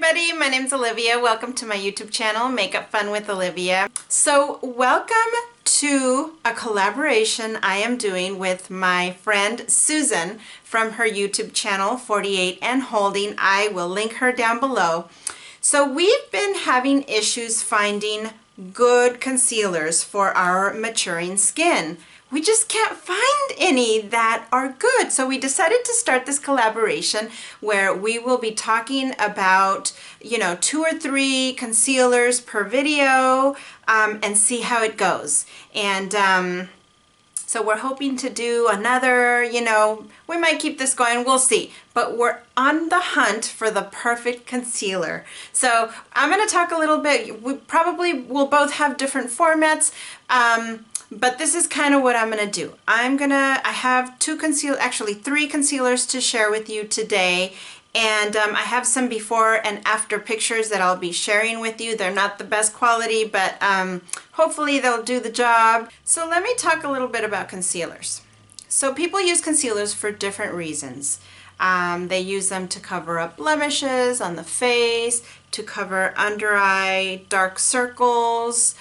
everybody, my name's Olivia. Welcome to my YouTube channel, Makeup Fun with Olivia. So welcome to a collaboration I am doing with my friend Susan from her YouTube channel, 48 and Holding. I will link her down below. So we've been having issues finding good concealers for our maturing skin. We just can't find any that are good. So we decided to start this collaboration where we will be talking about, 2 or 3 concealers per video and see how it goes. And so we're hoping to do another, we might keep this going, we'll see. But we're on the hunt for the perfect concealer. So I'm going to talk a little bit, we probably will both have different formats. But this is kind of what I'm going to do. I have 3 concealers to share with you today. And I have some before and after pictures that I'll be sharing with you. They're not the best quality, but hopefully they'll do the job. So let me talk a little bit about concealers. So people use concealers for different reasons. They use them to cover up blemishes on the face, to cover under eye dark circles.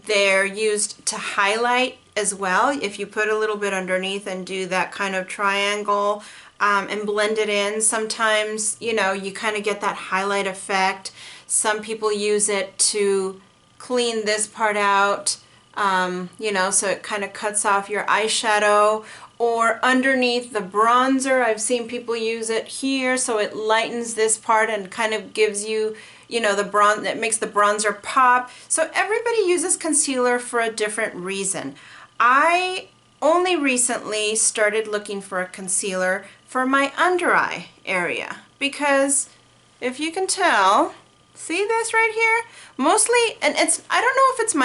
They're used to highlight as well. If you put a little bit underneath and do that kind of triangle and blend it in, sometimes, you kind of get that highlight effect. Some people use it to clean this part out, so it kind of cuts off your eyeshadow. Or underneath the bronzer, I've seen people use it here, so it lightens this part and kind of gives you that makes the bronzer pop. So everybody uses concealer for a different reason. I only recently started looking for a concealer for my under eye area because if you can tell, see this right here? Mostly, and I don't know if it's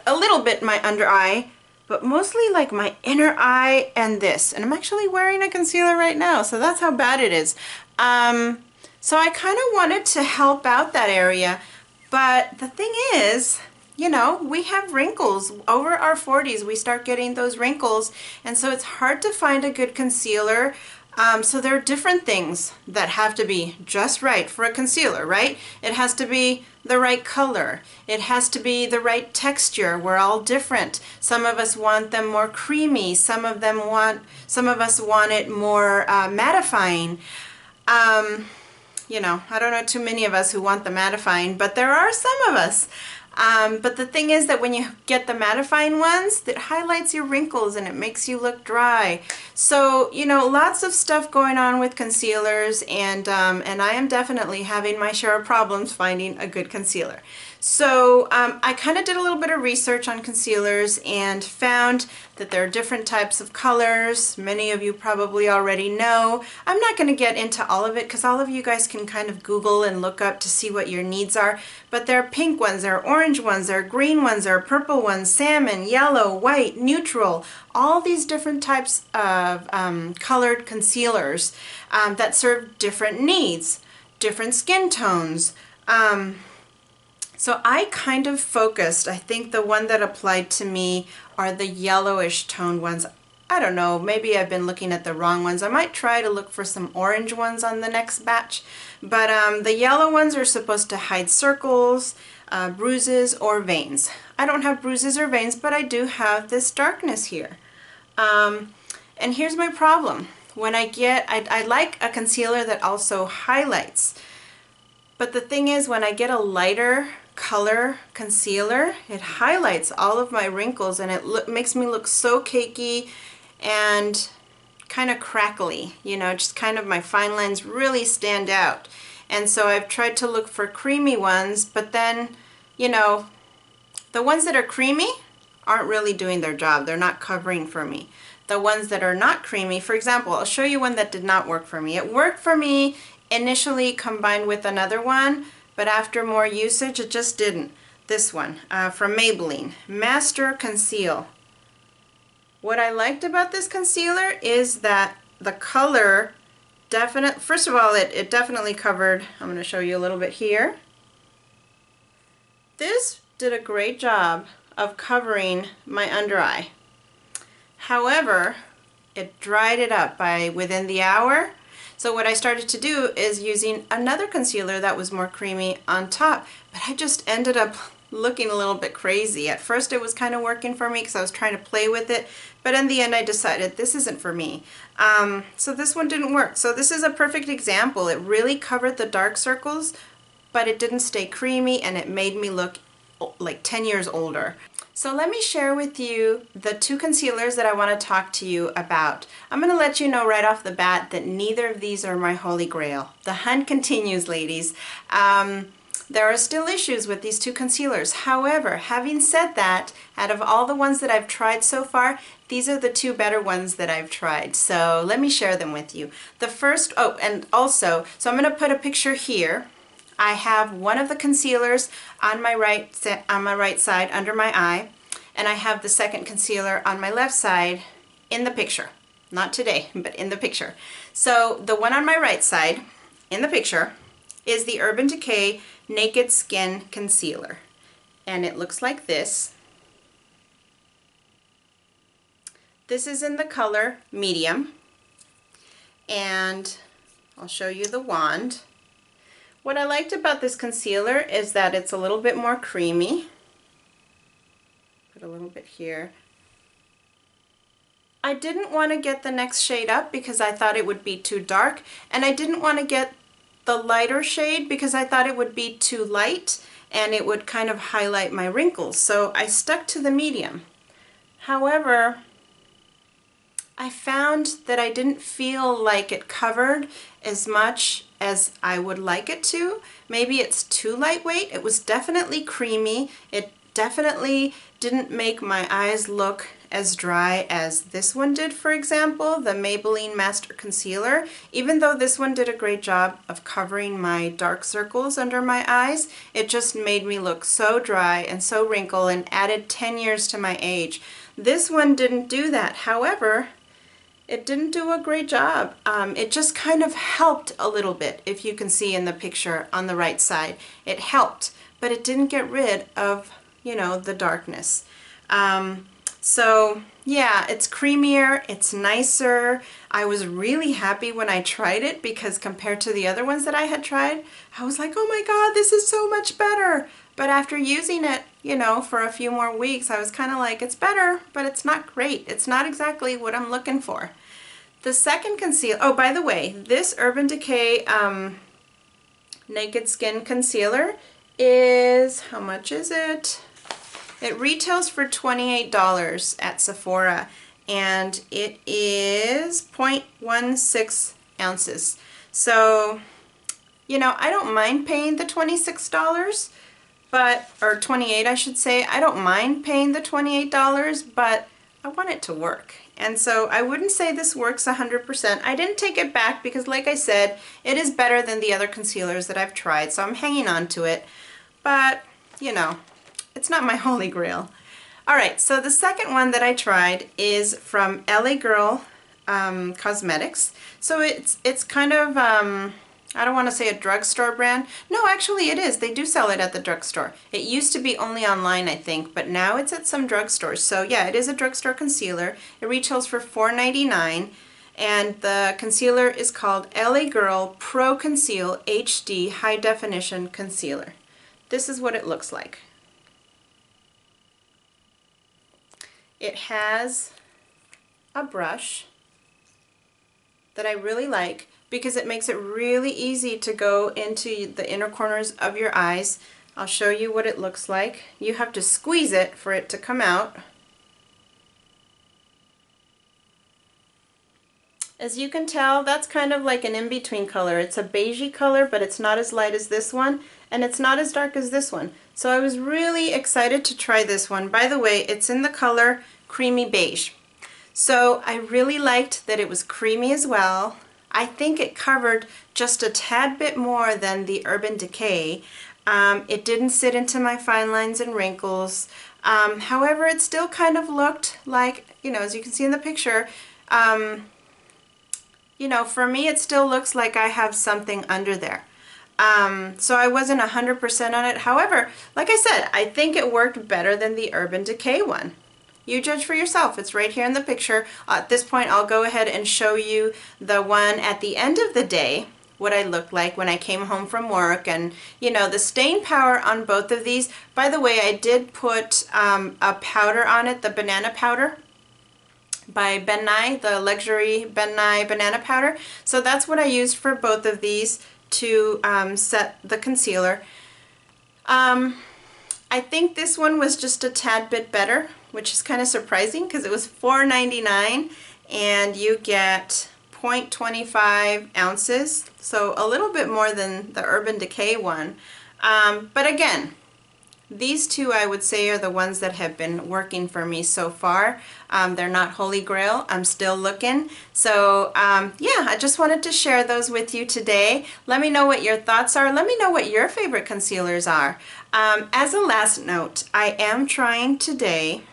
a little bit my under eye, but mostly like my inner eye and this. And I'm actually wearing a concealer right now, so that's how bad it is. So I kind of wanted to help out that area, but the thing is, we have wrinkles. Over our 40s, we start getting those wrinkles, and so it's hard to find a good concealer. So there are different things that have to be just right for a concealer, right? It has to be the right color. It has to be the right texture. We're all different. Some of us want them more creamy. Some of us want it more mattifying. I don't know too many of us who want the mattifying, but there are some of us. But the thing is that when you get the mattifying ones, it highlights your wrinkles and it makes you look dry. So, lots of stuff going on with concealers, and I am definitely having my share of problems finding a good concealer. So I kind of did a little bit of research on concealers and found that there are different types of colors. Many of you probably already know. I'm not going to get into all of it because all of you guys can kind of Google and look up to see what your needs are. But there are pink ones, there are orange ones, there are green ones, there are purple ones, salmon, yellow, white, neutral, all these different types of colored concealers that serve different needs, different skin tones. So I kind of focused, I think the one that applied to me are the yellowish toned ones. I don't know, maybe I've been looking at the wrong ones. I might try to look for some orange ones on the next batch. But the yellow ones are supposed to hide circles, bruises, or veins. I don't have bruises or veins, but I do have this darkness here. And here's my problem. When I like a concealer that also highlights. But the thing is, when I get a lighter color concealer, it highlights all of my wrinkles and it makes me look so cakey and kind of crackly, just kind of my fine lines really stand out. And so I've tried to look for creamy ones, but then, the ones that are creamy aren't really doing their job. They're not covering for me. The ones that are not creamy, for example, I'll show you one that did not work for me. It worked for me initially combined with another one, but after more usage it just didn't. This one from Maybelline, Master Conceal. What I liked about this concealer is that the color first of all, it definitely covered. I'm going to show you a little bit here. This did a great job of covering my under eye. However, it dried it up by within the hour. So what I started to do is using another concealer that was more creamy on top, but I just ended up looking a little bit crazy. At first it was kind of working for me because I was trying to play with it, but in the end I decided this isn't for me. So this one didn't work. So this is a perfect example. It really covered the dark circles, but it didn't stay creamy, and it made me look like 10 years older. So let me share with you the two concealers that I want to talk to you about. I'm going to let you know right off the bat that neither of these are my holy grail. The hunt continues, ladies. There are still issues with these two concealers. However, having said that, out of all the ones that I've tried so far, these are the two better ones that I've tried. So let me share them with you. The first, oh, and also, so I'm going to put a picture here. I have one of the concealers on my right side under my eye, and I have the second concealer on my left side in the picture. Not today, but in the picture. So the one on my right side in the picture is the Urban Decay Naked Skin Concealer, and it looks like this. This is in the color medium, and I'll show you the wand. What I liked about this concealer is that it's a little bit more creamy. Put a little bit here. I didn't want to get the next shade up because I thought it would be too dark, and I didn't want to get the lighter shade because I thought it would be too light and it would kind of highlight my wrinkles. So I stuck to the medium. However, I found that I didn't feel like it covered as much as I would like it to. Maybe it's too lightweight. It was definitely creamy. It definitely didn't make my eyes look as dry as this one did, for example, the Maybelline Master Concealer. Even though this one did a great job of covering my dark circles under my eyes, it just made me look so dry and so wrinkled and added 10 years to my age. This one didn't do that. However, it didn't do a great job. It just kind of helped a little bit, if you can see in the picture on the right side. It helped, but it didn't get rid of, you know, the darkness. So yeah, it's creamier, it's nicer. I was really happy when I tried it because compared to the other ones that I had tried, I was like, oh my God, this is so much better. But after using it, you know, for a few more weeks, I was kind of like, it's better, but it's not great. It's not exactly what I'm looking for. The second concealer, oh, by the way, this Urban Decay Naked Skin Concealer is, how much is it? It retails for $28 at Sephora, and it is 0.16 ounces. So, you know, I don't mind paying the $26, but, or 28 I should say. I don't mind paying the $28, but I want it to work. And so I wouldn't say this works 100%. I didn't take it back because, like I said, it is better than the other concealers that I've tried, so I'm hanging on to it. But, you know, it's not my holy grail. Alright, so the second one that I tried is from LA Girl Cosmetics. So it's kind of, I don't want to say a drugstore brand. No, actually it is. They do sell it at the drugstore. It used to be only online, I think, but now it's at some drugstores. So yeah, it is a drugstore concealer. It retails for $4.99, and the concealer is called LA Girl Pro Conceal HD High Definition Concealer. This is what it looks like. It has a brush that I really like because it makes it really easy to go into the inner corners of your eyes. I'll show you what it looks like. You have to squeeze it for it to come out. As you can tell, that's kind of like an in-between color. It's a beigey color, but it's not as light as this one, and it's not as dark as this one. So I was really excited to try this one. By the way, it's in the color Creamy Beige. So I really liked that it was creamy as well. I think it covered just a tad bit more than the Urban Decay. It didn't sit into my fine lines and wrinkles. However, it still kind of looked like, you know, as you can see in the picture, you know, for me it still looks like I have something under there. So I wasn't 100% on it. However, like I said, I think it worked better than the Urban Decay one. You judge for yourself. It's right here in the picture. At this point, I'll go ahead and show you the one at the end of the day, what I looked like when I came home from work. And you know, the staying power on both of these, by the way, I did put a powder on it, the banana powder by Ben Nye, the luxury Ben Nye banana powder. So that's what I used for both of these to set the concealer. I think this one was just a tad bit better, which is kind of surprising because it was $4.99 and you get 0.25 ounces, so a little bit more than the Urban Decay one. But again, these two I would say are the ones that have been working for me so far. They're not holy grail. I'm still looking. So yeah, I just wanted to share those with you today. Let me know what your thoughts are. Let me know what your favorite concealers are. As a last note, I am trying today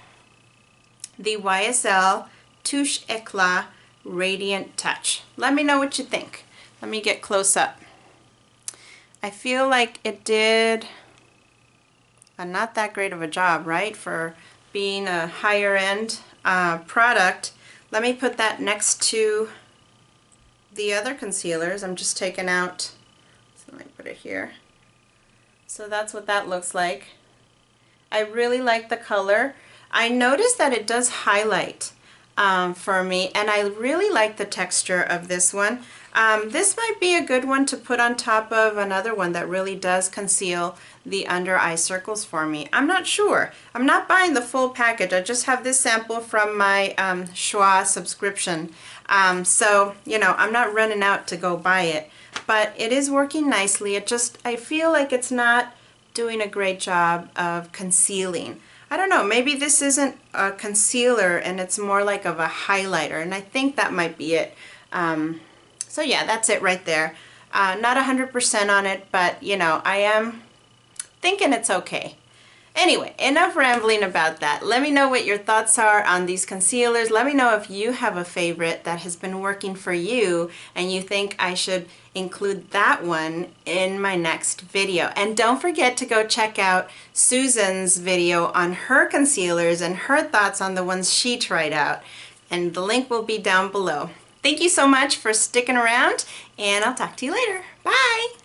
the YSL Touche Eclat Radiant Touch. Let me know what you think. Let me get close up. I feel like it did not that great of a job, right, for being a higher end product. Let me put that next to the other concealers. I'm just taking out, so let me put it here. So that's what that looks like. I really like the color. I noticed that it does highlight for me, and I really like the texture of this one. This might be a good one to put on top of another one that really does conceal the under eye circles for me. I'm not sure. I'm not buying the full package. I just have this sample from my Schwa subscription. So, you know, I'm not running out to go buy it, but it is working nicely. I feel like it's not doing a great job of concealing. I don't know, maybe this isn't a concealer and it's more like of a highlighter, and I think that might be it. So yeah, that's it right there. Not 100% on it, but you know, I am thinking it's okay. Anyway, enough rambling about that. Let me know what your thoughts are on these concealers. Let me know if you have a favorite that has been working for you and you think I should include that one in my next video. And don't forget to go check out Susan's video on her concealers and her thoughts on the ones she tried out. And the link will be down below. Thank you so much for sticking around, and I'll talk to you later. Bye!